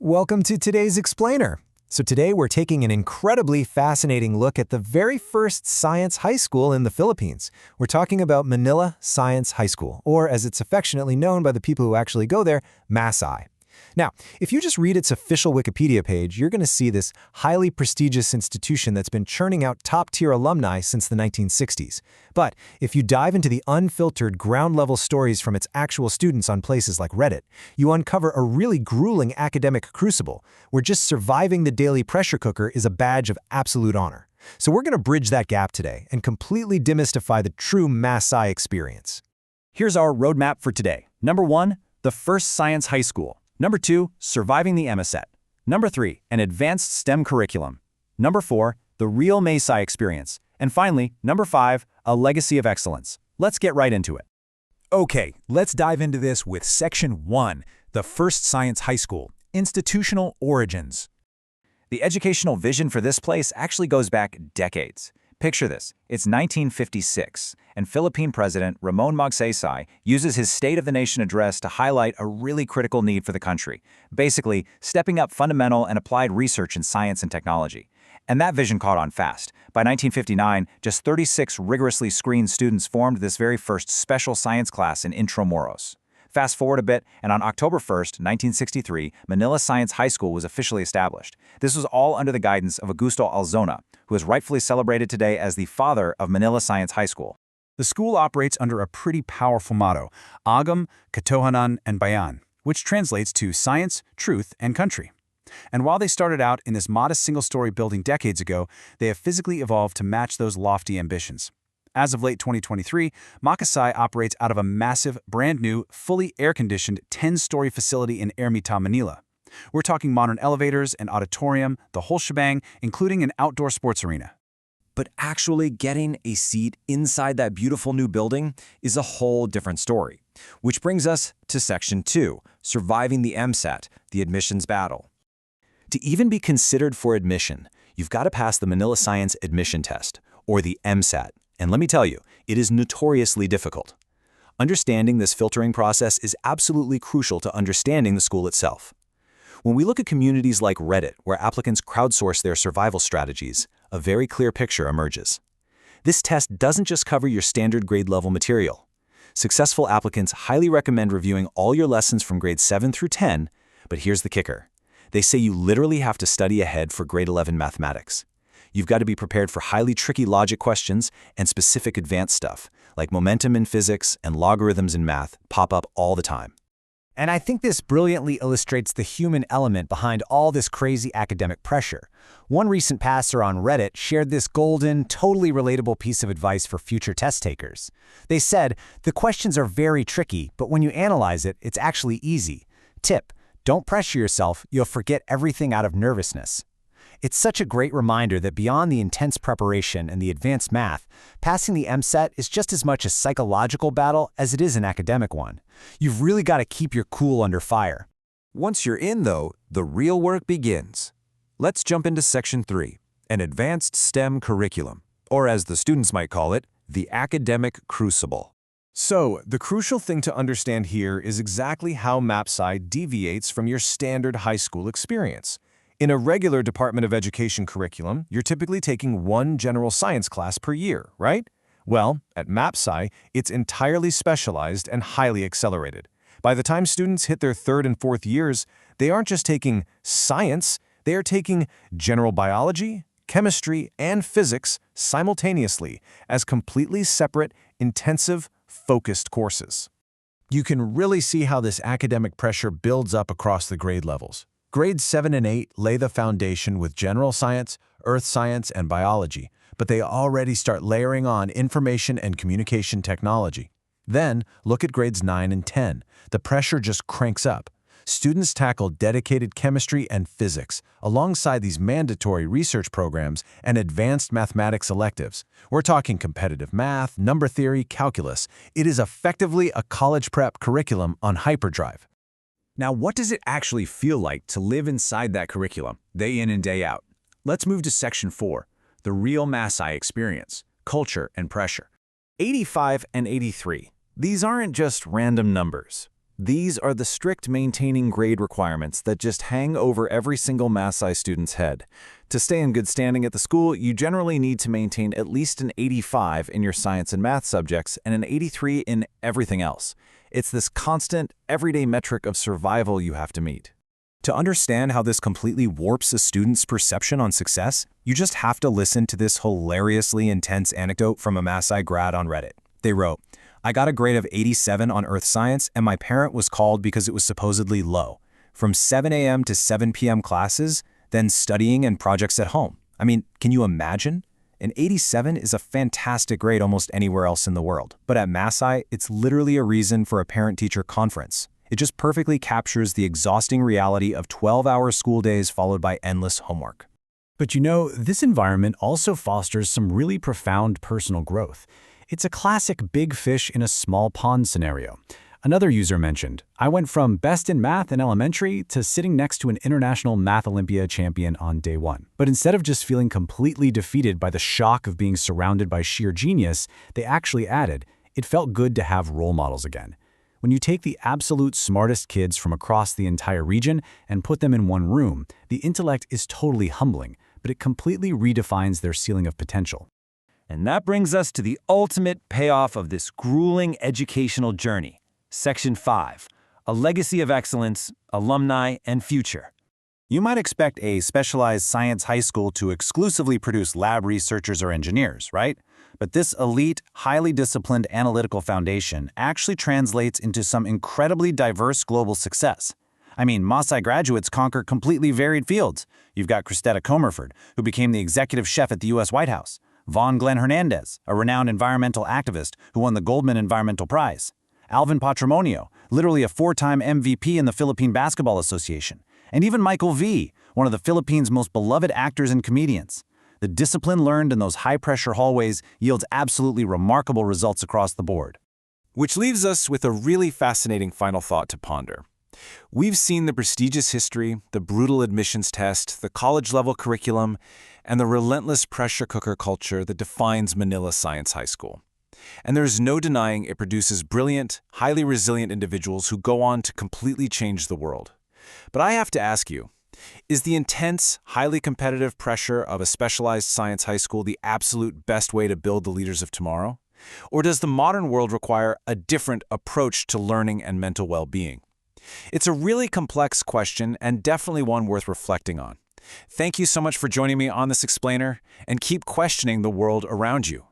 Welcome to today's Explainer. So today we're taking an incredibly fascinating look at the very first science high school in the Philippines. We're talking about Manila Science High School, or as it's affectionately known by the people who actually go there, MaSci. Now, if you just read its official Wikipedia page, you're going to see this highly prestigious institution that's been churning out top-tier alumni since the 1960s. But if you dive into the unfiltered, ground-level stories from its actual students on places like Reddit, you uncover a really grueling academic crucible, where just surviving the daily pressure cooker is a badge of absolute honor. So we're going to bridge that gap today and completely demystify the true MaSci experience. Here's our roadmap for today. Number 1, the first science high school. Number 2, surviving the MSAT. Number 3, an advanced STEM curriculum. Number 4, the real MaSci experience. And finally, number 5, a legacy of excellence. Let's get right into it. Okay, let's dive into this with Section 1, the first science high school, institutional origins. The educational vision for this place actually goes back decades. Picture this, it's 1956, and Philippine President Ramon Magsaysay uses his State of the Nation address to highlight a really critical need for the country, basically stepping up fundamental and applied research in science and technology. And that vision caught on fast. By 1959, just 36 rigorously screened students formed this very first special science class in Intramuros. Fast forward a bit, and on October 1st, 1963, Manila Science High School was officially established. This was all under the guidance of Augusto Alzona, who is rightfully celebrated today as the father of Manila Science High School. The school operates under a pretty powerful motto, Agam, Katotohanan, and Bayan, which translates to science, truth, and country. And while they started out in this modest single-story building decades ago, they have physically evolved to match those lofty ambitions. As of late 2023, MaSci operates out of a massive, brand-new, fully air-conditioned 10-story facility in Ermita, Manila. We're talking modern elevators, an auditorium, the whole shebang, including an outdoor sports arena. But actually getting a seat inside that beautiful new building is a whole different story. Which brings us to Section 2, surviving the MSAT, the admissions battle. To even be considered for admission, you've got to pass the Manila Science Admission Test, or the MSAT. And let me tell you, it is notoriously difficult. Understanding this filtering process is absolutely crucial to understanding the school itself. When we look at communities like Reddit, where applicants crowdsource their survival strategies, a very clear picture emerges. This test doesn't just cover your standard grade-level material. Successful applicants highly recommend reviewing all your lessons from grades 7 through 10, but here's the kicker. They say you literally have to study ahead for grade 11 mathematics. You've got to be prepared for highly tricky logic questions and specific advanced stuff, like momentum in physics and logarithms in math, pop up all the time. And I think this brilliantly illustrates the human element behind all this crazy academic pressure. One recent passer on Reddit shared this golden, totally relatable piece of advice for future test takers. They said, "The questions are very tricky, but when you analyze it, it's actually easy. Tip, don't pressure yourself, you'll forget everything out of nervousness." It's such a great reminder that beyond the intense preparation and the advanced math, passing the MSAT is just as much a psychological battle as it is an academic one. You've really got to keep your cool under fire. Once you're in, though, the real work begins. Let's jump into Section 3, an advanced STEM curriculum, or as the students might call it, the academic crucible. So, the crucial thing to understand here is exactly how MaSci deviates from your standard high school experience. In a regular Department of Education curriculum, you're typically taking one general science class per year, right? Well, at MaSci, it's entirely specialized and highly accelerated. By the time students hit their 3rd and 4th years, they aren't just taking science, they are taking general biology, chemistry, and physics simultaneously as completely separate, intensive, focused courses. You can really see how this academic pressure builds up across the grade levels. Grades 7 and 8 lay the foundation with general science, earth science, and biology, but they already start layering on information and communication technology. Then, look at grades 9 and 10. The pressure just cranks up. Students tackle dedicated chemistry and physics, alongside these mandatory research programs and advanced mathematics electives. We're talking competitive math, number theory, calculus. It is effectively a college prep curriculum on hyperdrive. Now, what does it actually feel like to live inside that curriculum, day in and day out? Let's move to Section 4, the real MaSci experience, culture and pressure. 85 and 83. These aren't just random numbers. These are the strict maintaining grade requirements that just hang over every single MaSci student's head. To stay in good standing at the school, you generally need to maintain at least an 85 in your science and math subjects and an 83 in everything else. It's this constant, everyday metric of survival you have to meet. To understand how this completely warps a student's perception on success, you just have to listen to this hilariously intense anecdote from a MaSci grad on Reddit. They wrote, "I got a grade of 87 on earth science and my parent was called because it was supposedly low. From 7 a.m. to 7 p.m. classes, then studying and projects at home. I mean, can you imagine? An 87 is a fantastic grade almost anywhere else in the world. But at MaSci, it's literally a reason for a parent-teacher conference. It just perfectly captures the exhausting reality of 12-hour school days followed by endless homework." But you know, this environment also fosters some really profound personal growth. It's a classic big fish in a small pond scenario. Another user mentioned, "I went from best in math in elementary to sitting next to an international math Olympia champion on day one." But instead of just feeling completely defeated by the shock of being surrounded by sheer genius, they actually added, "It felt good to have role models again." When you take the absolute smartest kids from across the entire region and put them in one room, the intellect is totally humbling, but it completely redefines their ceiling of potential. And that brings us to the ultimate payoff of this grueling educational journey. Section 5, A Legacy of Excellence, Alumni, and Future. You might expect a specialized science high school to exclusively produce lab researchers or engineers, right? But this elite, highly disciplined analytical foundation actually translates into some incredibly diverse global success. I mean, MaSci graduates conquer completely varied fields. You've got Christetta Comerford, who became the executive chef at the U.S. White House. Vaughn Glenn Hernandez, a renowned environmental activist who won the Goldman Environmental Prize. Alvin Patrimonio, literally a 4-time MVP in the Philippine Basketball Association. And even Michael V., one of the Philippines' most beloved actors and comedians. The discipline learned in those high-pressure hallways yields absolutely remarkable results across the board. Which leaves us with a really fascinating final thought to ponder. We've seen the prestigious history, the brutal admissions test, the college-level curriculum, and the relentless pressure cooker culture that defines Manila Science High School. And there's no denying it produces brilliant, highly resilient individuals who go on to completely change the world. But I have to ask you, is the intense, highly competitive pressure of a specialized science high school the absolute best way to build the leaders of tomorrow? Or does the modern world require a different approach to learning and mental well-being? It's a really complex question and definitely one worth reflecting on. Thank you so much for joining me on this explainer, and keep questioning the world around you.